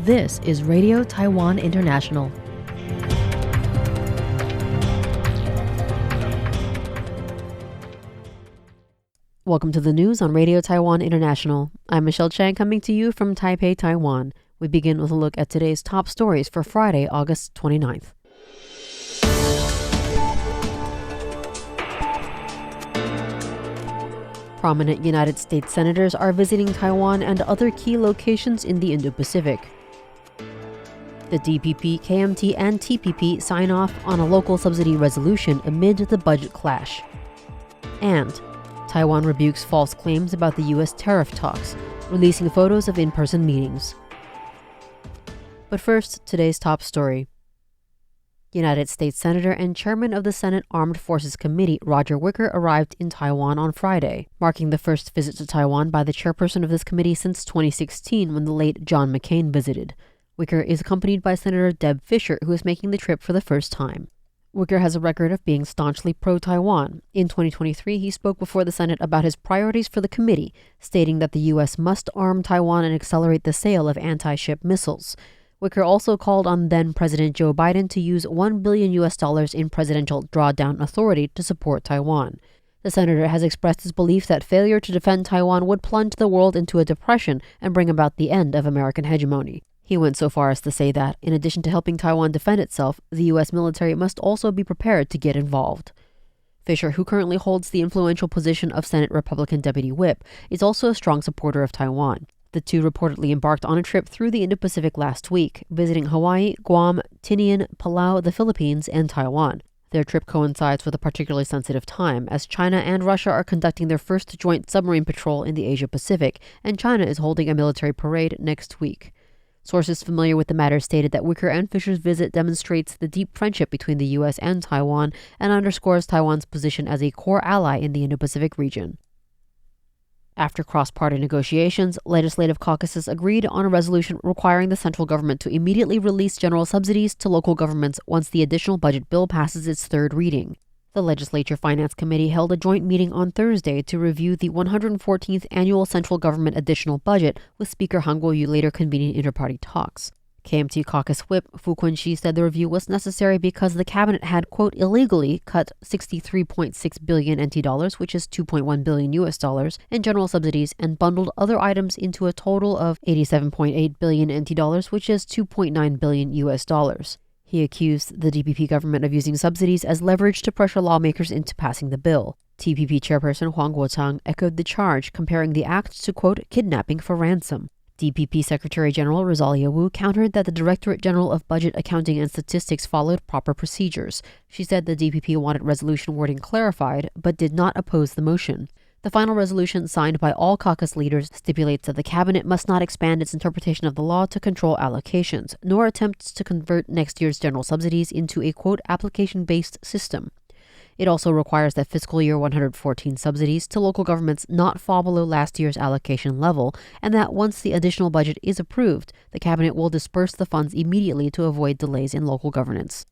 This is Radio Taiwan International. Welcome to the news on Radio Taiwan International. I'm Michelle Chang coming to you from Taipei, Taiwan. We begin with a look at today's top stories for Friday, August 29th. Prominent United States senators are visiting Taiwan and other key locations in the Indo-Pacific. The DPP, KMT, and TPP sign off on a local subsidy resolution amid the budget clash. And Taiwan rebukes false claims about the U.S. tariff talks, releasing photos of in-person meetings. But first, today's top story. United States Senator and Chairman of the Senate Armed Forces Committee, Roger Wicker, arrived in Taiwan on Friday, marking the first visit to Taiwan by the chairperson of this committee since 2016 when the late John McCain visited. Wicker is accompanied by Senator Deb Fischer, who is making the trip for the first time. Wicker has a record of being staunchly pro-Taiwan. In 2023, he spoke before the Senate about his priorities for the committee, stating that the U.S. must arm Taiwan and accelerate the sale of anti-ship missiles. Wicker also called on then-President Joe Biden to use $1 billion in presidential drawdown authority to support Taiwan. The senator has expressed his belief that failure to defend Taiwan would plunge the world into a depression and bring about the end of American hegemony. He went so far as to say that, in addition to helping Taiwan defend itself, the U.S. military must also be prepared to get involved. Fischer, who currently holds the influential position of Senate Republican Deputy Whip, is also a strong supporter of Taiwan. The two reportedly embarked on a trip through the Indo-Pacific last week, visiting Hawaii, Guam, Tinian, Palau, the Philippines, and Taiwan. Their trip coincides with a particularly sensitive time, as China and Russia are conducting their first joint submarine patrol in the Asia-Pacific, and China is holding a military parade next week. Sources familiar with the matter stated that Wicker and Fischer's visit demonstrates the deep friendship between the U.S. and Taiwan and underscores Taiwan's position as a core ally in the Indo-Pacific region. After cross-party negotiations, legislative caucuses agreed on a resolution requiring the central government to immediately release general subsidies to local governments once the additional budget bill passes its third reading. The Legislature Finance Committee held a joint meeting on Thursday to review the 114th Annual Central Government Additional Budget, with Speaker Han Kuo-yu later convening inter-party talks. KMT caucus whip Fu Kun-shi said the review was necessary because the cabinet had, quote, illegally cut 63.6 billion NT dollars, which is $2.1 billion US dollars, in general subsidies and bundled other items into a total of 87.8 billion NT dollars, which is $2.9 billion US dollars. He accused the DPP government of using subsidies as leverage to pressure lawmakers into passing the bill. TPP chairperson Huang Guochang echoed the charge, comparing the act to, quote, kidnapping for ransom. DPP Secretary General Rosalia Wu countered that the Directorate General of Budget Accounting and Statistics followed proper procedures. She said the DPP wanted resolution wording clarified, but did not oppose the motion. The final resolution, signed by all caucus leaders, stipulates that the cabinet must not expand its interpretation of the law to control allocations, nor attempt to convert next year's general subsidies into a, quote, application-based system. It also requires that fiscal year 114 subsidies to local governments not fall below last year's allocation level, and that once the additional budget is approved, the cabinet will disperse the funds immediately to avoid delays in local governance.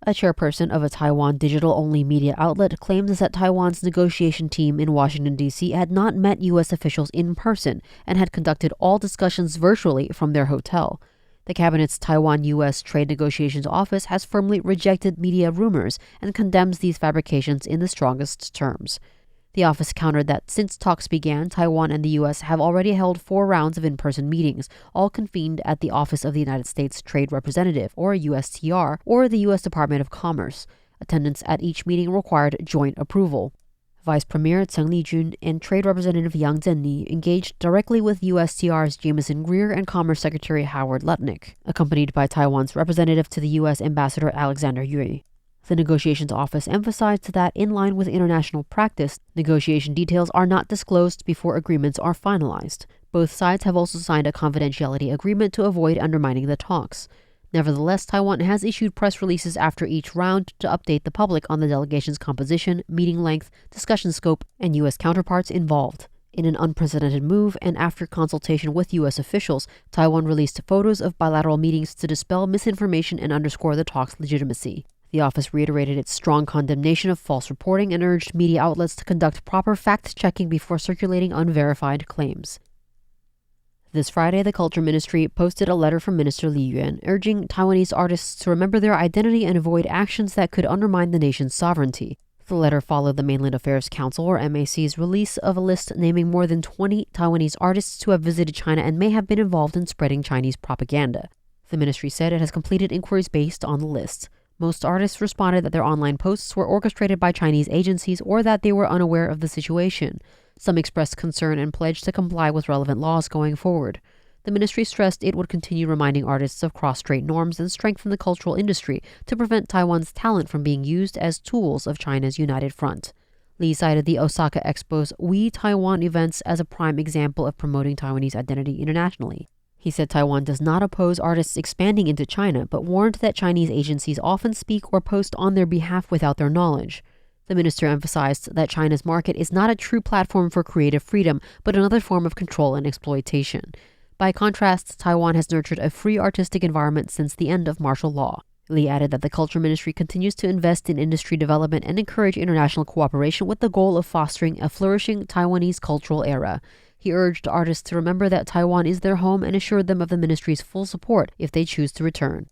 A chairperson of a Taiwan digital-only media outlet claims that Taiwan's negotiation team in Washington, D.C. had not met U.S. officials in person and had conducted all discussions virtually from their hotel. The cabinet's Taiwan-U.S. Trade Negotiations Office has firmly rejected media rumors and condemns these fabrications in the strongest terms. The office countered that since talks began, Taiwan and the U.S. have already held 4 rounds of in-person meetings, all convened at the Office of the United States Trade Representative, or USTR, or the U.S. Department of Commerce. Attendance at each meeting required joint approval. Vice Premier Tseng Li-jun and Trade Representative Yang Zhenni engaged directly with USTR's Jameson Greer and Commerce Secretary Howard Lutnick, accompanied by Taiwan's representative to the U.S. Ambassador Alexander Yui. The negotiations office emphasized that, in line with international practice, negotiation details are not disclosed before agreements are finalized. Both sides have also signed a confidentiality agreement to avoid undermining the talks. Nevertheless, Taiwan has issued press releases after each round to update the public on the delegation's composition, meeting length, discussion scope, and U.S. counterparts involved. In an unprecedented move, and after consultation with U.S. officials, Taiwan released photos of bilateral meetings to dispel misinformation and underscore the talks' legitimacy. The office reiterated its strong condemnation of false reporting and urged media outlets to conduct proper fact-checking before circulating unverified claims. This Friday, the Culture Ministry posted a letter from Minister Li Yuan urging Taiwanese artists to remember their identity and avoid actions that could undermine the nation's sovereignty. The letter followed the Mainland Affairs Council, or MAC's, release of a list naming more than 20 Taiwanese artists who have visited China and may have been involved in spreading Chinese propaganda. The ministry said it has completed inquiries based on the list. Most artists responded that their online posts were orchestrated by Chinese agencies or that they were unaware of the situation. Some expressed concern and pledged to comply with relevant laws going forward. The ministry stressed it would continue reminding artists of cross-strait norms and strengthen the cultural industry to prevent Taiwan's talent from being used as tools of China's united front. Li cited the Osaka Expo's We Taiwan events as a prime example of promoting Taiwanese identity internationally. He said Taiwan does not oppose artists expanding into China, but warned that Chinese agencies often speak or post on their behalf without their knowledge. The minister emphasized that China's market is not a true platform for creative freedom, but another form of control and exploitation. By contrast, Taiwan has nurtured a free artistic environment since the end of martial law. Li added that the Culture Ministry continues to invest in industry development and encourage international cooperation with the goal of fostering a flourishing Taiwanese cultural era. He urged artists to remember that Taiwan is their home and assured them of the ministry's full support if they choose to return.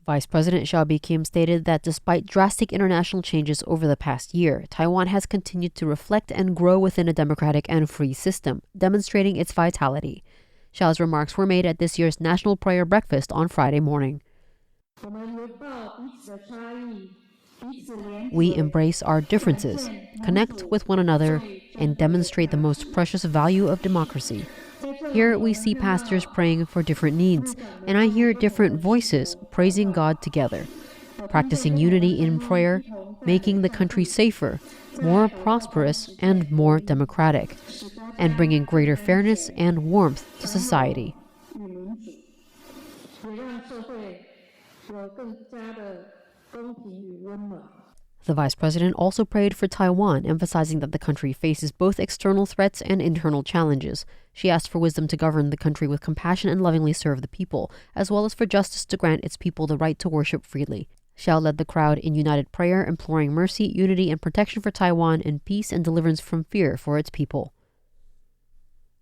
Vice President Xiaobi Kim stated that despite drastic international changes over the past year, Taiwan has continued to reflect and grow within a democratic and free system, demonstrating its vitality. Xiao's remarks were made at this year's National Prayer Breakfast on Friday morning. We embrace our differences, connect with one another, and demonstrate the most precious value of democracy. Here we see pastors praying for different needs, and I hear different voices praising God together, practicing unity in prayer, making the country safer, more prosperous, and more democratic, and bringing greater fairness and warmth to society. The vice president also prayed for Taiwan, emphasizing that the country faces both external threats and internal challenges. She asked for wisdom to govern the country with compassion and lovingly serve the people, as well as for justice to grant its people the right to worship freely. Xiao led the crowd in united prayer, imploring mercy, unity, and protection for Taiwan and peace and deliverance from fear for its people.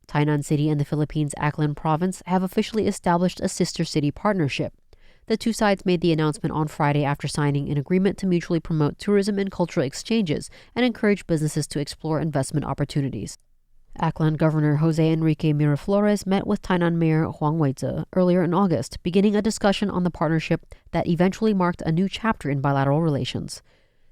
Tainan City and the Philippines' Aklan Province have officially established a sister city partnership. The two sides made the announcement on Friday after signing an agreement to mutually promote tourism and cultural exchanges and encourage businesses to explore investment opportunities. Aklan Governor Jose Enrique Miraflores met with Tainan Mayor Huang Weizhe earlier in August, beginning a discussion on the partnership that eventually marked a new chapter in bilateral relations.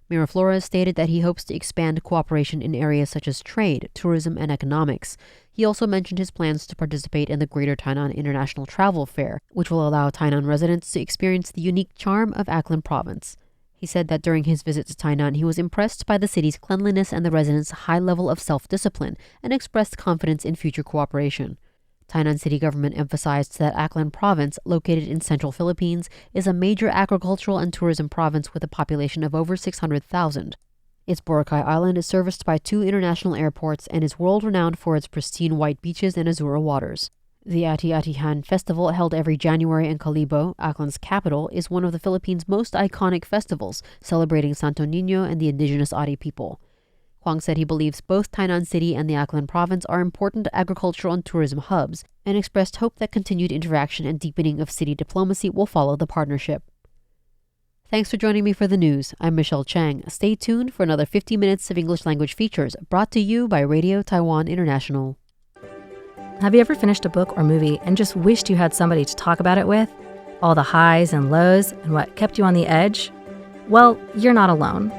Miraflores stated that he hopes to expand cooperation in areas such as trade, tourism, and economics. He also mentioned his plans to participate in the Greater Tainan International Travel Fair, which will allow Tainan residents to experience the unique charm of Aklan Province. He said that during his visit to Tainan, he was impressed by the city's cleanliness and the residents' high level of self-discipline, and expressed confidence in future cooperation. Tainan city government emphasized that Aklan Province, located in central Philippines, is a major agricultural and tourism province with a population of over 600,000. Its Boracay Island is serviced by 2 international airports and is world-renowned for its pristine white beaches and azure waters. The Ati-Atihan Festival, held every January in Calibo, Aklan's capital, is one of the Philippines' most iconic festivals, celebrating Santo Niño and the indigenous Ati people. Huang said he believes both Tainan City and the Aklan Province are important agricultural and tourism hubs, and expressed hope that continued interaction and deepening of city diplomacy will follow the partnership. Thanks for joining me for the news. I'm Michelle Chang. Stay tuned for another 50 minutes of English language features brought to you by Radio Taiwan International. Have you ever finished a book or movie and just wished you had somebody to talk about it with? All the highs and lows and what kept you on the edge? Well, you're not alone.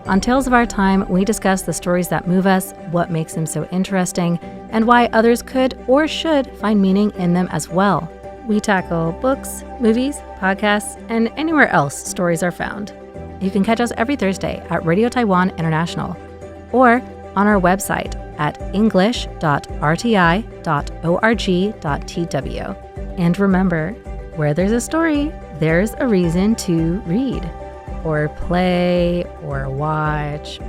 On Tales of Our Time, we discuss the stories that move us, what makes them so interesting, and why others could or should find meaning in them as well. We tackle books, movies, podcasts, and anywhere else stories are found. You can catch us every Thursday at Radio Taiwan International or on our website at english.rti.org.tw. And remember, where there's a story, there's a reason to read, or play, or watch,